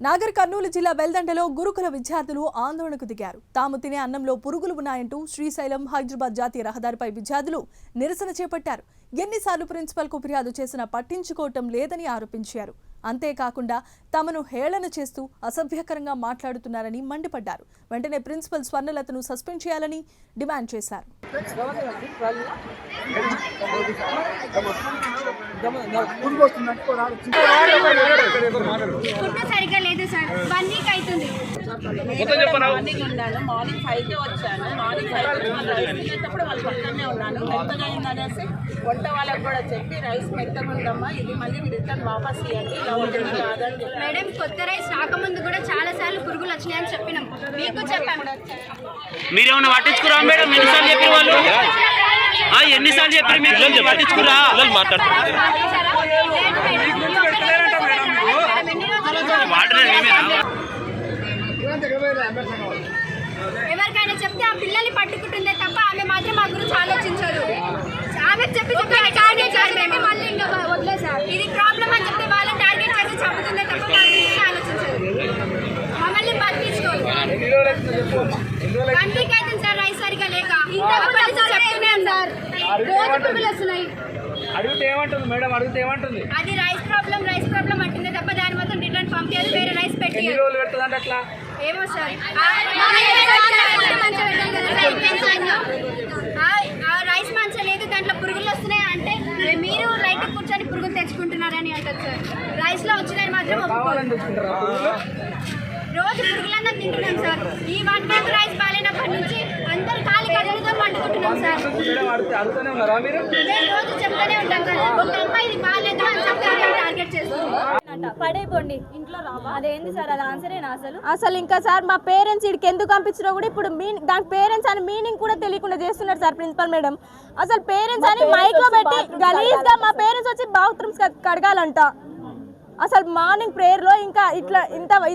నాగర్ కర్నూలు జిల్లా వెల్దండలో గురుకుల విద్యార్థులు ఆందోళనకు దిగారు. తాము తినే అన్నంలో పురుగులు ఉన్నాయంటూ శ్రీశైలం హైదరాబాద్ జాతీయ రహదారిపై విద్యార్థులు నిరసన చేపట్టారు. ఎన్నిసార్లు ప్రిన్సిపల్కు ఫిర్యాదు చేసినా పట్టించుకోవటం లేదని ఆరోపించారు. అంతేకాకుండా తమను హేళన చేస్తూ అసభ్యకరంగా మాట్లాడుతున్నారని మండిపడ్డారు. వెంటనే ప్రిన్సిపల్ స్వర్ణలతను సస్పెండ్ చేయాలని డిమాండ్ చేశారు. మార్నింగ్ 5కి వచ్చాను. మార్నింగ్ 5కి వాళ్ళు పక్కనే ఉన్నాను. మెత్తగా అయిందనేసి వంట వాళ్ళకి కూడా చెప్పి రైస్ మెత్తగా ఉందమ్మా, ఇది మళ్ళీ రిటర్న్ వాపస్ ఇవ్వండి. మేడం కొత్త రైస్ రాకముందు కూడా చాలా సార్లు పురుగులు వచ్చినాయని చెప్పినాం, మీకు చెప్పాము. మీరేమన్నా పట్టించుకురా మేడం? ఎన్నిసార్లు చెప్పారు వాళ్ళు? ఎన్నిసార్లు చెప్పారు మీరు? పట్టించుకురా ఎవరికైనా చెప్తే ఆ పిల్లల్ని పట్టుకుంటుందే తప్ప ఆమె మాత్రం మా గురించి ఆలోచించదు. ఆమె చెప్పి టార్గెట్ చేసి మళ్ళీ ఇంకా వదిలేసారు. ఇది ప్రాబ్లం అని చెప్తే వాళ్ళని టార్గెట్ చేసి చంపుతుందే తప్ప మా గురించి ఆలోచించదు. మమ్మల్ని పట్టించుకోదు. కంటికి అయితే సార్ రైస్ సరిగా లేక చెప్తూనే ఉన్నారు. రోజు పురుగులు వస్తున్నాయి. అడిగితే ఏమంటుంది మేడం? అడిగితే ఏమంటుంది? అది రైస్ ప్రాబ్లం అంటుంది తప్ప దాని మొత్తం రిటర్న్ పంపించాలి, వేరే రైస్ పెట్టి అట్లా ఏమో సార్. రైస్ మంచిగా లేదు, దాంట్లో పురుగులు వస్తున్నాయి అంటే మీరు లైట్ కూర్చొని పురుగులు తెచ్చుకుంటున్నారని అంటారు సార్. రైస్ లో వచ్చినాయి మాత్రం రోజు పురుగులన్నా తింటున్నాం సార్. ఈ 1 month రైస్ బాగాలేనప్పటి నుంచి అందరు ఖాళీ కడుగుతో వండుకుంటున్నాం సార్. నేను రోజు చెప్తానే ఉంటాం సార్. ఒక అమ్మాయి ఇది బాగాలేదు అని చెప్తానే టార్గెట్ చేస్తున్నాం. పడైపోండి ఇంట్లో రావా? అదేంది సార్? అది ఆన్సరేనా అసలు ఇంకా సార్ మా పేరెంట్స్ ఇక్కడికి ఎందుకు పంపించారో కూడా ఇప్పుడు దాని పేరెంట్స్ అని మీనింగ్ కూడా తెలియకుండా చేస్తున్నారు సార్ ప్రిన్సిపల్ మేడం. అసలు పేరెంట్స్ అని మైక్ లో పెట్టి గలీజ్ గా మా పేరెంట్స్ వచ్చి బాత్రూమ్స్ కడగాలంట. అసలు మార్నింగ్ ప్రేయర్లో ఇంకా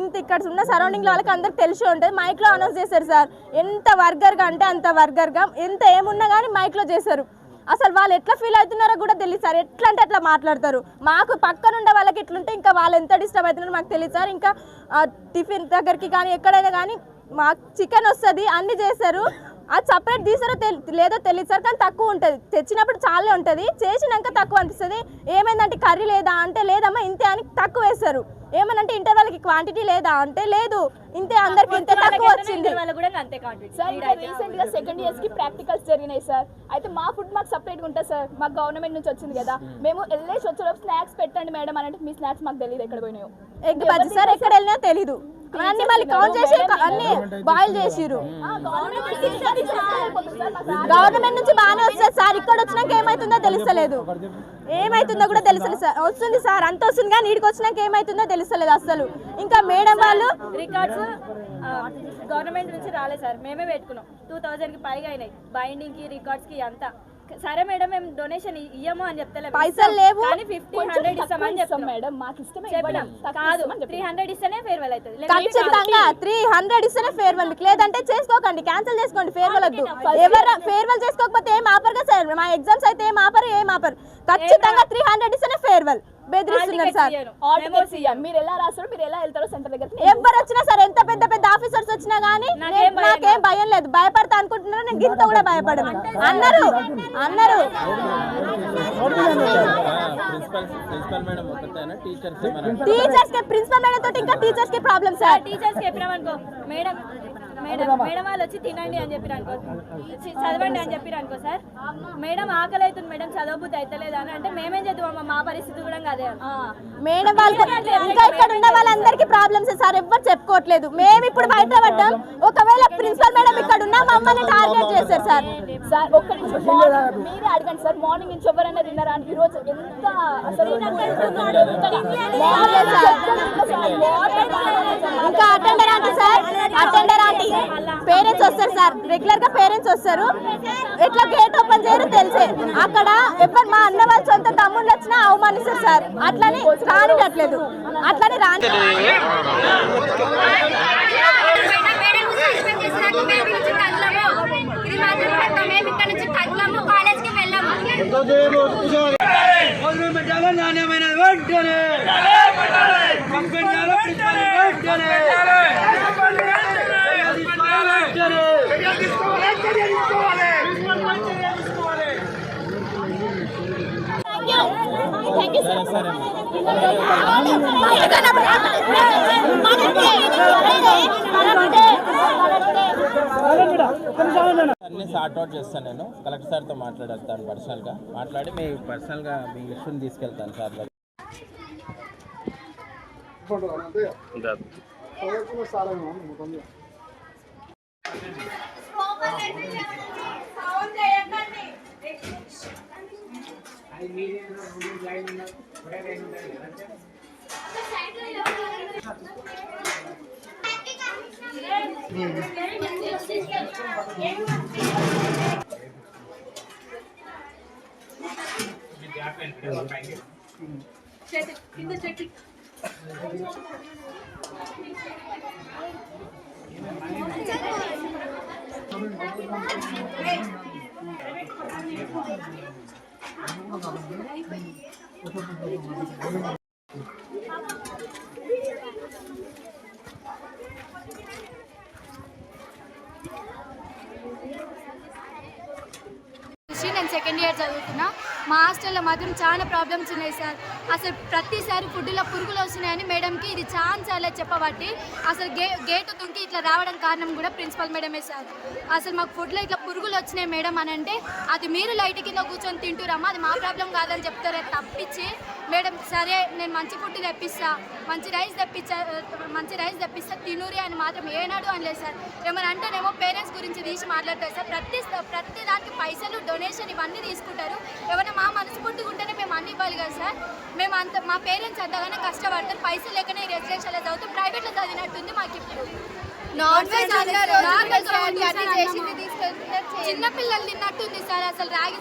ఇంత ఇక్కడ ఉన్న సరౌండింగ్లో వాళ్ళకి అందరికి తెలిసి ఉంటుంది. మైక్లో అనౌన్స్ చేశారు సార్. ఎంత వర్గర్గా అంటే అంత వర్గర్గా, ఎంత ఏమున్నా కానీ మైక్లో చేశారు. అసలు వాళ్ళు ఎట్లా ఫీల్ అవుతున్నారో కూడా తెలియదు సార్. ఎట్లా అంటే అట్లా మాట్లాడతారు. మాకు పక్కనుండే వాళ్ళకి ఎట్లుంటే ఇంకా వాళ్ళు ఎంత డిస్టర్బ్ అవుతున్నారో మాకు తెలియదు సార్. ఇంకా టిఫిన్ దగ్గరికి కానీ ఎక్కడైనా కానీ మాకు చికెన్ వస్తుంది, అన్నీ చేశారు. అది సపరేట్ తీసారో లేదో తెలియదు సార్, కానీ తక్కువ ఉంటుంది. తెచ్చినప్పుడు చాలా ఉంటుంది, చేసినాక తక్కువ అనిపిస్తుంది. ఏమైందంటే కర్రీ లేదా అంటే లేదమ్మా ఇంతే అని తక్కువ వేస్తారు. ఏమనంటే ఇంటర్వెల్కి క్వాంటిటీ లేదా అంటే లేదు ఇంతే, అందరికి ఇంత తక్కువ వచ్చింది. రీసెంట్ గా సెకండ్ ఇయర్స్ కి ప్రాక్టికల్స్ జరిగినాయి సార్. అయితే మా ఫుడ్ మాకు సపరేట్ గా ఉంటుంది సార్. మాకు గవర్నమెంట్ నుంచి వచ్చింది కదా, మేము వెళ్ళేసి వచ్చేలోపు స్నాక్స్ పెట్టండి మేడం అని అంటే మీ స్నాక్స్ మాకు తెలియదు ఎక్కడ పోయినాయో. ఎగ్ బజ్జీ సార్ ఎక్కడ వెళ్ళినా తెలీదు. అన్ని మళ్ళీ కౌంట్ చేసి అన్ని బాయిల్ చేసిరు. గవర్నమెంట్ నుంచి బాగానే వస్తుంది సార్. ఇక్కడ వచ్చినాక ఏమైతుందో తెలుస్తలేదు. ఏమైతుందో కూడా తెలుస్తలేదు సార్. వస్తుంది సార్ అంత వస్తుంది కానీ నీటికి వచ్చినాక ఏమైతుందో తెలుస్తలేదు అసలు. ఇంకా మేడం వాళ్ళు రికార్డ్స్ గవర్నమెంట్ నుంచి రాలేదు సార్, మేమే పెట్టుకున్నాం. 2000కి పైగా అయినాయి బైండింగ్ కి రికార్డ్స్ కి అంతా. సరే మేడం మేము డొనేషన్ ఇయ్యము అని చెప్తే పైసలు లేవు కానీ 50-100 ఇస్తామని చెప్తాం మేడం. మాకు ఇష్టమే కాదు, 300 ఇస్తేనే ఫేర్వెల్ అవుతుంది. ఖచ్చితంగా 300 ఇస్తేనే ఫేర్వెల్, లేదంటే చేసుకోకండి, క్యాన్సిల్ చేసుకోండి. ఫేర్వెల్ వద్దు. ఎవరు ఫేర్వెల్ చేసుకోకపోతే ఏం ఆపరు కదా సార్. మా ఎగ్జామ్స్ అయితే ఏం ఆపరు. ఖచ్చితంగా 300 ఇస్తేనే ఫేర్వెల్. బెదిరిస్తున్నారు సార్. మీరు ఎలా రాస్తారో మీరు ఎలా వెళ్తారో సెంటర్ దగ్గర ఎవరు వచ్చినా సరే, ఎంత పెద్ద ఆఫీసర్స్ వచ్చినా గానీ నాకేం భయం లేదు. భయపడతా అనుకుంటున్నారు, నేను గింత కూడా భయపడను అన్నారు. టీచర్స్ కి ప్రిన్సిపల్ మేడం తోటి ఇంకా టీచర్స్ కి ప్రాబ్లం సార్. టీచర్స్ కి చెప్పినామనుకో మేడం వాళ్ళు వచ్చి తినండి అని చెప్పారు అనుకో, చదవండి అని చెప్పారు అనుకో సార్. మేడం ఆకలి అవుతుంది మేడం, చదవబుద్ధి అవుతలేదు అని అంటే మేమేం చదువు, మా పరిస్థితి కూడా అదే. మేడం వాళ్ళు ఇంకా ఇక్కడ ఉన్న వాళ్ళందరికీ ప్రాబ్లమ్స్ సార్, ఎవ్వరు చెప్పుకోవట్లేదు. మేము ఇప్పుడు బయటపడ్డాం. ఒకవేళ ప్రిన్సిపల్ మేడం ఇక్కడ ఉన్న మమ్మల్ని టార్గెట్ చేశారు సార్. సార్ ఒక్క నిమిషం మీరే అడగండి సార్. మార్నింగ్ నుంచి ఎవరైనా తిన్నారా అని ఈరోజు ఎంత అసలు ఇంకా attender aunty sir, attender aunty parents వస్తారు సార్. రెగ్యులర్ గా పేరెంట్స్ వస్తారు. ఎట్లా గేట్ ఓపెన్ చేయరు తెలిసే. అక్కడ ఎప్పుడు మా అన్న వాళ్ళ సొంత తమ్ముళ్ళు వచ్చినా అవమానిస్తారు సార్. అట్లని రానిట్లేదు, అట్లని రాని నాణ్యమైన వెంటనే అన్నీ సార్ట్ అవుట్ చేస్తాను. నేను కలెక్టర్ సార్తో మాట్లాడేస్తాను, పర్సనల్గా మాట్లాడి మీ పర్సనల్గా మీ ఇష్యూని తీసుకెళ్తాను సార్ దగ్గర. నేను సెకండ్ ఇయర్ చదువుతున్నా. మా హాస్టల్లో మాత్రం చాలా ప్రాబ్లమ్స్ ఉన్నాయి సార్. అసలు ప్రతిసారి ఫుడ్లో పురుగులు వస్తున్నాయని మేడంకి ఇది చాలా చెప్పబట్టి అసలు గేటు తుంకి ఇట్లా రావడం కారణం కూడా ప్రిన్సిపల్ మేడమే సార్. అసలు మాకు ఫుడ్లో ఇట్లా పురుగులు వచ్చినాయి మేడం అని అంటే అది మీరు లైట్ కింద కూర్చొని తింటురమ్మా, అది మా ప్రాబ్లం కాదని చెప్తారే తప్పించి మేడం సరే నేను మంచి ఫుడ్ తెప్పిస్తా, మంచి రైస్ తెప్పిస్తా తినూరి అని మాత్రం ఏనాడు అనలేదు సార్. ఏమని అంటేనేమో పేరెంట్స్ గురించి తీసి మాట్లాడతారు సార్. ప్రతి దానికి పైసలు డొనేషన్ ఇవన్నీ తీసుకుంటారు. ఏమైనా మా మనసు పుట్టుకుంటేనే మేము అన్ని ఇవ్వాలి కదా సార్. మేము మా పేరెంట్స్ అంతగానే కష్టపడతారు, పైసలు లేకనే రెసిడెన్షియల్లో చదువుతాం, ప్రైవేట్లో చదివినట్టుంది మాకు ఇప్పుడు. చిన్నపిల్లలు తిన్నట్టుంది సార్. అసలు రాగి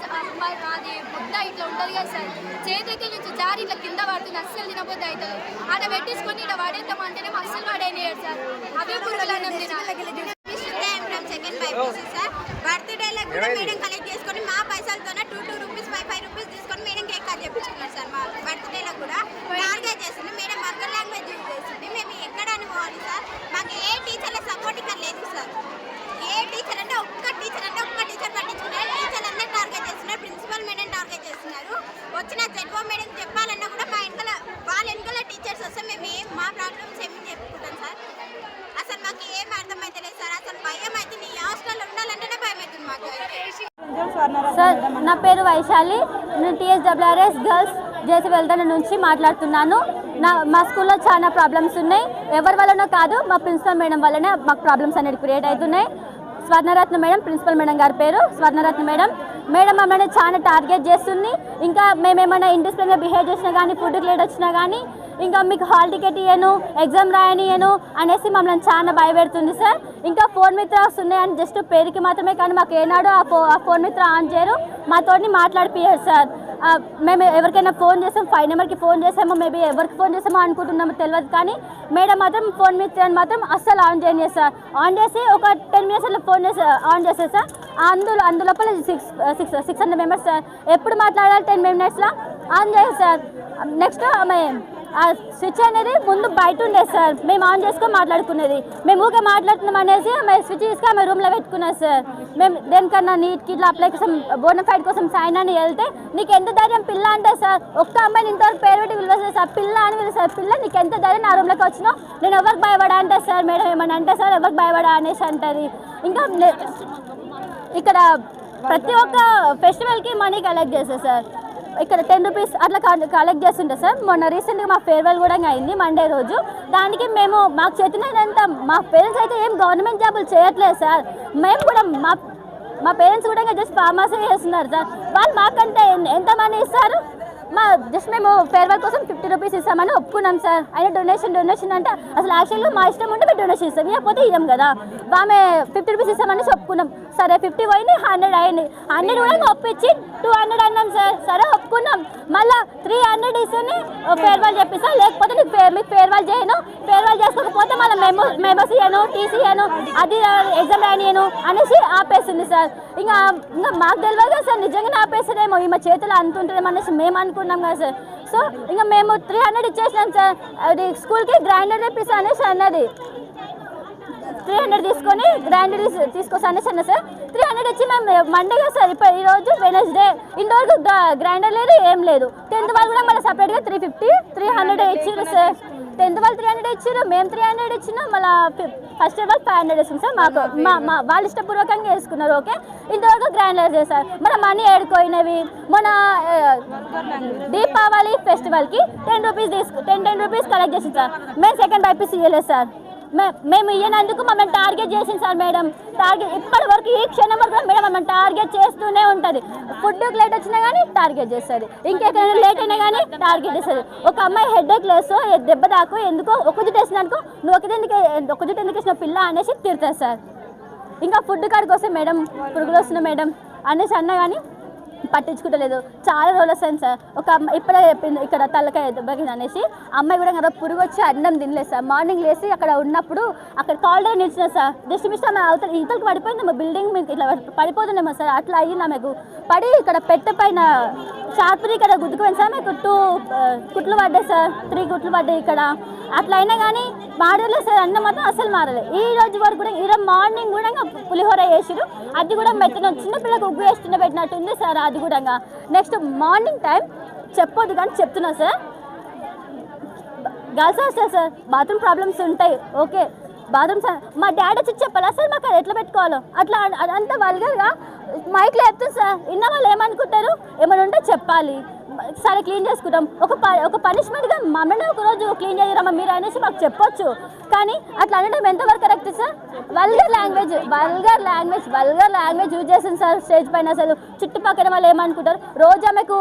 అది ముద్ద ఇట్లా ఉంటుంది కదా సార్, చేతికి నుంచి జారి ఇట్లా కింద పడుతుంది, అస్సలు తినబోద్ది అవుతుంది. ఆడ పెట్టించుకొని ఇట్లా పడేద్దామంటేనే అస్సలు పడేయనియరు సార్. అవే పురుగులు అన్నం తినాలి. సెకండ్ 5 సార్ బర్త్డేలకు కూడా మేడం కలెక్ట్ చేసుకొని మా పైసలతోనే 2 రూపీస్ 5 రూపీస్ తీసుకొని మేడం కేక్ కట్ చేయించుకున్నారు సార్. మా బర్త్డేలకు కూడా టార్గెట్ చేసింది మేడం, మదర్ లాంగ్వేజ్ యూజ్ చేసింది. మేము ఎక్కడ అనుకోవాలి సార్, మాకు ఏ టీచర్ల సపోర్ట్ ఇక్కడ లేదు సార్. ఏ టీచర్ అంటే ఒక్క టీచర్ పట్టించుకున్నారు, టీచర్ అందరూ టార్గెట్ చేస్తున్నారు, ప్రిన్సిపల్ మేడం టార్గెట్ చేస్తున్నారు. వచ్చిన జెడ్ఓ మేడం చెప్పాలన్నా కూడా మా వెనకాల వాళ్ళ వెనకాల టీచర్స్ వస్తే మేము మా ప్రాబ్లమ్స్ ఏమి చెప్పుకుంటాం సార్. అసలు మాకు ఏం అర్థమైతే లేదు సార్. అసలు భయం అవుతుంది, ఈ హాస్టల్లో ఉండాలంటేనే భయం అవుతుంది మాకు. సార్ నా పేరు వైశాలి, నేను TSRS గర్ల్స్ జేసీ వెల్దన నుంచి మాట్లాడుతున్నాను. మా స్కూల్లో చాలా ప్రాబ్లమ్స్ ఉన్నాయి. ఎవరి వల్లనో కాదు, మా ప్రిన్సిపల్ మేడం వల్లనే మాకు ప్రాబ్లమ్స్ అనేది క్రియేట్ అవుతున్నాయి. స్వర్ణరత్న మేడం, ప్రిన్సిపల్ మేడం గారి పేరు స్వర్ణరత్న మేడం. మమ్మల్ని చాలా టార్గెట్ చేస్తుంది. ఇంకా మేమేమైనా ఇండిసిప్లిన్గా బిహేవ్ చేసినా కానీ, ఫుడ్ లేట్ వచ్చినా కానీ, ఇంకా మీకు హాల్ టికెట్ ఇయ్యను, ఎగ్జామ్ రాయనియను అనేసి మమ్మల్ని చాలా భయపెడుతుంది సార్. ఇంకా ఫోన్ మిత్రాస్ ఉన్నాయని జస్ట్ పేరుకి మాత్రమే, కానీ మాకు ఏనాడు ఆ ఫోన్ మిత్ర ఆన్ చేయరు, మాతోని మాట్లాడిపోయారు సార్. మేము ఎవరికైనా ఫోన్ చేసాం, 5 నెంబర్కి ఫోన్ చేసామో, మేబీ ఎవరికి ఫోన్ చేసామో అనుకుంటున్నామో తెలియదు, కానీ మేడం మాత్రం ఫోన్ మిత్రాన్ని మాత్రం అస్సలు ఆన్ చేయలేదు సార్. ఆన్ చేసి ఒక 10 మినిట్స్ అట్లా ఫోన్ చేసి ఆన్ చేసేది సార్. అందులోపల 600 members sir. ఎప్పుడు మాట్లాడాలి 10 మినిట్స్లో ఆన్ చేయాలి సార్. నెక్స్ట్ ఆమె ఆ స్విచ్ అనేది ముందు బయట ఉండేది సార్, మేము ఆన్ చేసుకొని మాట్లాడుకునేది. మేము ఊరికే మాట్లాడుతున్నాం అనేసి ఆమె స్విచ్ తీసుకొని ఆమె రూమ్లో పెట్టుకున్నారు సార్. మేము దేనికన్నా నీట్కి ఇట్లా అప్లై కోసం బోనఫైడ్ కోసం సైన్ అని వెళ్తే, నీకు ఎంత ధైర్యం పిల్ల అంటే సార్, ఒక్క అమ్మాయిని ఇంతవరకు పేరు పెట్టి పిలువలేదు సార్, పిల్ల అని పిలుస్తారు. పిల్ల నీకు ఎంత ధైర్యం నా రూమ్లోకి వచ్చినావు, నేను ఎవరికి భయపడా అంటే సార్, మేడం ఏమన్నా అంటే సార్ ఎవరికి భయపడా అనేసి అంటుంది. ఇంకా ఇక్కడ ప్రతి ఒక్క ఫెస్టివల్కి మనీ కలెక్ట్ చేస్తారు సార్. ఇక్కడ 10 రూపీస్ అట్లా కలెక్ట్ చేస్తుంటారు సార్. మొన్న రీసెంట్గా మా ఫేర్వెల్ కూడా అయింది మండే రోజు. దానికి మాకు చేతినంత మా పేరెంట్స్ అయితే ఏం గవర్నమెంట్ జాబులు చేయట్లేదు సార్. మేము కూడా మా పేరెంట్స్ కూడా జస్ట్ ఫార్మసీ చేస్తున్నారు సార్. వాళ్ళు మాకంటే ఎంత మనీ ఇస్తారు? జస్ట్ మేము ఫేర్వెల్ కోసం 50 రూపీస్ ఇస్తామని ఒప్పుకున్నాం సార్. అయినా డొనేషన్ అంటే అసలు యాక్చువల్గా మా ఇష్టం ఉంటే మేము డొనేషన్ ఇస్తాం, ఇవ్వకపోతే ఇవ్వం కదా. ఆమె 50 రూపీస్ ఇస్తామని ఒప్పుకున్నాం. సరే 50 పోయింది, 100 అయింది. 100 కూడా ఒప్పించి 200 అన్నాం సార్. సరే ఒప్పుకున్నాం. మళ్ళీ 300 ఇస్తేనే ఫేర్వెల్ చెప్పిస్తాం, లేకపోతే మీకు ఫేర్వెల్ చేయను, ఫేర్వెల్ చేసుకోకపోతే మళ్ళీ మెంబర్స్ ఇయ్యను, టీసీ ఇయ్యను, అది ఎగ్జామ్ రానియను అనేసి ఆపేస్తుంది సార్. ఇంకా మాకు తెలియదు కదా సార్, నిజంగానే ఆపేస్తారేమో, ఈమె చేతులు అంతుంటారేమో అనేసి మేము అనుకున్నాం కదా సార్. సో ఇంకా మేము 300 ఇచ్చేసినాం సార్. అది స్కూల్కి గ్రైండర్ తెప్పిస్తా అనేసి అన్నది. 300 తీసుకొని గ్రైండర్ తీసుకొస్తా అనేసి అన్నా సార్. 300 ఇచ్చి మేము మండేగా సార్ ఇప్పుడు ఈరోజు వెనస్డే ఇంతవరకు గ్రైండర్ లేదు ఏం లేదు. 10th వాళ్ళు కూడా మళ్ళీ సపరేట్గా 350 300 ఇచ్చారు సార్. 10th వాళ్ళు 300 ఇచ్చారు, మేము 300 ఇచ్చినాం, మళ్ళీ ఫస్ట్ ఇయర్ వాళ్ళు 500 ఇస్తుంది సార్. మాకు వాళ్ళు ఇష్టపూర్వకంగా వేసుకున్నారు. ఓకే, ఇంతవరకు గ్రైండర్ చేశారు. మన మనీ ఏడుకోయినవి. మన దీపావళి ఫెస్టివల్కి 10 రూపీస్ కలెక్ట్ చేసింది సార్. మేము సెకండ్ బైపీసీ ఇవ్వలేదు సార్. మేము ఇయ్యనందుకు మమ్మల్ని టార్గెట్ చేసింది సార్ మేడం. టార్గెట్ ఇప్పటి వరకు ఈ క్షణం వరకు మేడం మమ్మల్ని టార్గెట్ చేస్తూనే ఉంటుంది. ఫుడ్కి లేట్ వచ్చినా కానీ టార్గెట్ చేస్తుంది, ఇంకెక్కడైనా లేట్ అయినా కానీ టార్గెట్ చేస్తుంది. ఒక అమ్మాయి హెడ్ఏక్ లేసో దెబ్బ దాకు ఎందుకో ఒక జుట్టు వేసినానుకో నువ్వు ఒక జుట్టు ఎందుకు వేసిన పిల్ల అనేసి తిడతారు సార్. ఇంకా ఫుడ్ కాడికి వస్తే మేడం పురుగులు వస్తున్నాయి మేడం అనేసి అన్నా కానీ పట్టించుకుంటలేదు. చాలా రోజులు వస్తాను సార్. ఒక ఇప్పుడే చెప్పింది ఇక్కడ తలకాయ దెబ్బకి అనేసి అమ్మాయి కూడా కదా పురుగు వచ్చి అన్నం తినలేదు సార్. మార్నింగ్ లేసి అక్కడ ఉన్నప్పుడు అక్కడ కాల్డర్ నిలిచిన సార్. జస్ట్ మిస్ ఆమె అవతల ఇంతకు పడిపోయింది, మా బిల్డింగ్ మీద ఇట్లా పడిపోతుందేమో సార్. అట్లా అయ్యింది ఆమెకు. పడి ఇక్కడ పెట్ట పైన షార్ప్ని ఇక్కడ గుద్దుకుపోయింది సార్. మీకు 2 కుట్లు పడ్డాయి సార్, 3 కుట్లు పడ్డాయి ఇక్కడ. అట్లా అయినా కానీ మారలేదు సార్. అన్నం మాత్రం అసలు మారలేదు. ఈ రోజు వరకు కూడా ఈరోజు మార్నింగ్ కూడా పులిహోర వేసిరు, అది కూడా మెత్తన చిన్న పిల్లలకు ఉగ్గు వేస్తున్న పెట్టినట్టుంది సార్. అది కూడా నెక్స్ట్ మార్నింగ్ టైం చెప్పొద్దు కానీ చెప్తున్నా sir. Girls hostel sir, bathroom problems ఉంటాయి. ఓకే, బాత్రూమ్ సార్ మా డాడీ వచ్చి చెప్పాలా సార్ మాకు అది ఎట్లా పెట్టుకోవాలో. అట్లా అదంతా వల్గర్గా మైక్లో చెప్తుంది సార్. ఇన్న వాళ్ళు ఏమనుకుంటారు, ఏమైనా ఉంటే చెప్పాలి, సరే క్లీన్ చేసుకుంటాం. ఒక పనిష్మెంట్గా మమ్మల్ని ఒకరోజు క్లీన్ చేయరమ్మా మీరు అనేసి మాకు చెప్పొచ్చు. కానీ అట్లా అనడం ఎంతవరకు correct sir? Vulgar language use చేసింది సార్ స్టేజ్ పైన. అసలు చుట్టుపక్కల వాళ్ళు ఏమనుకుంటారు. రోజు ఆమెకు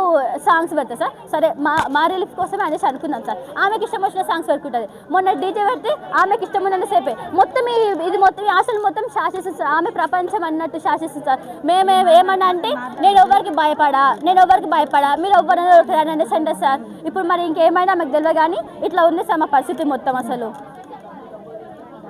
సాంగ్స్ పెడతారు సార్. సరే మా రిలీఫ్ కోసమే అనేసి అనుకుందాం సార్. ఆమెకి ఇష్టం వచ్చిన సాంగ్స్ పెట్టుకుంటుంది. మొన్న డీజే పెడితే ఆమెకి ఇష్టం ఉన్నంత సేపే మొత్తం ఇది మొత్తం అసలు మొత్తం శాసిస్తుంది సార్. ఆమె ప్రపంచం అన్నట్టు శాసిస్తుంది సార్. మేము ఏమన్నా అంటే నేను ఎవరికి భయపడా మీరు ఎవరైనా అనేసి అంటే సార్. ఇప్పుడు మరి ఇంకేమైనా మాకు తెలియదు కానీ ఇట్లా ఉంది సార్ మా పరిస్థితి మొత్తం అసలు.